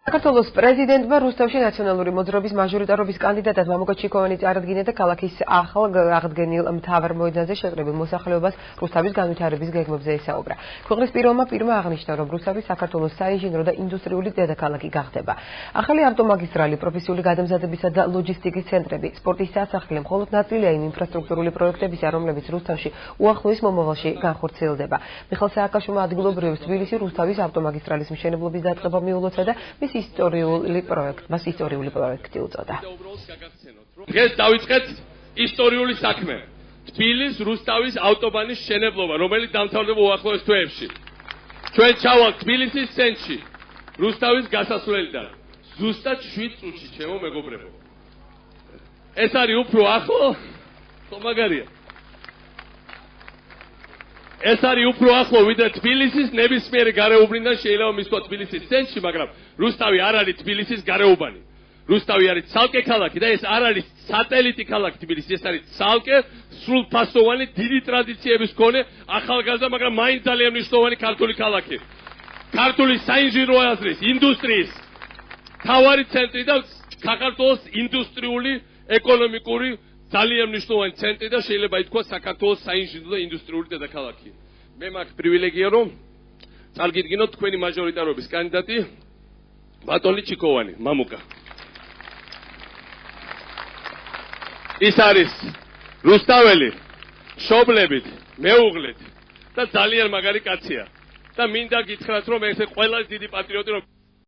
საქართველოს პრეზიდენტმა რუსთავში ნაციონალური მოძრაობის მაჟორიტარობის კანდიდატად მამუკა ჩიქოვანი წარადგინა და ქალაქის ახალ აღდგენილ მთავარ მოედანზე შეკრებილ მოსახლეობას რუსთავის განვითარების გეგმებზე ესაუბრა. ქვეყნის პირმა აღნიშნა, რომ რუსთავი საქართველოს საინჟინრო და ინდუსტრიული დედაქალაქი გახდება. ახალი ავტომაგისტრალი, პროფესიული გადამზადებისა და ლოჯისტიკის ცენტრები, სპორტის სასახლე მხოლოდ ნაწილია იმ ინფრასტრუქტურული პროექტებისა, რომლებიც რუსთავში უახლოეს მომავალში განხორციელდება. მიხეილ სააკაშვილმა ადგილობრივებს თბილისი რუსთავის ავტომაგისტრალის მშენებლობის დაწყება მიულოცა და მის ისტორიული პროექტი უწოდა. დღეს დავიწყეთ ისტორიული საქმე. თბილისის რუსთავის ავტობანის მშენებლობა, რომელიც დამთავრდება უახლოეს თვეებში. ჩვენ ჩავალთ თბილისის ცენტრში, რუსთავის გასასვლელიდან. ზუსტად 7 წუთში, ჩემო მეგობრებო. ეს არის უფრო ახლო, ხო მაგარია. ეს არის უფრო ახლო ვიდრე თბილისის ნებისმიერი გარეუბნიდან შეიძლება მისვლა თბილისის ცენტრში, მაგრამ რუსთავი არ არის თბილისის გარეუბანი. რუსთავი არის ცალკე ქალაქი და ეს არ არის სატელიტი ქალაქი თბილისი, ეს არის ცალკე სრულფასოვანი დიდი ტრადიციების მქონე ახალგაზრდა, მაგრამ მაინც ძალიან მნიშვნელოვანი ქართული ქალაქი. ქართული საინჟინრო აზრის, ინდუსტრიის მთავარი ცენტრი და საქართველოს ინდუსტრიული, ეკონომიკური ძალიან მნიშვნელოვანი ცენტრი და შეიძლება ითქვას საქართველოს საინჟინრო და ინდუსტრიული დედაქალაქი. მე მაქვს პრივილეგია, რომ წარგიდგინოთ თქვენი მაჟორიტარობის კანდიდატი ბატონი ჩიქოვანი, მამუკა. ის არის რუსთაველი, მშობლებით, მეუღლით და ძალიან მაგარი კაცია. და მინდა გითხრათ, რომ ეს ყველაზე დიდი პატრიოტი, რომ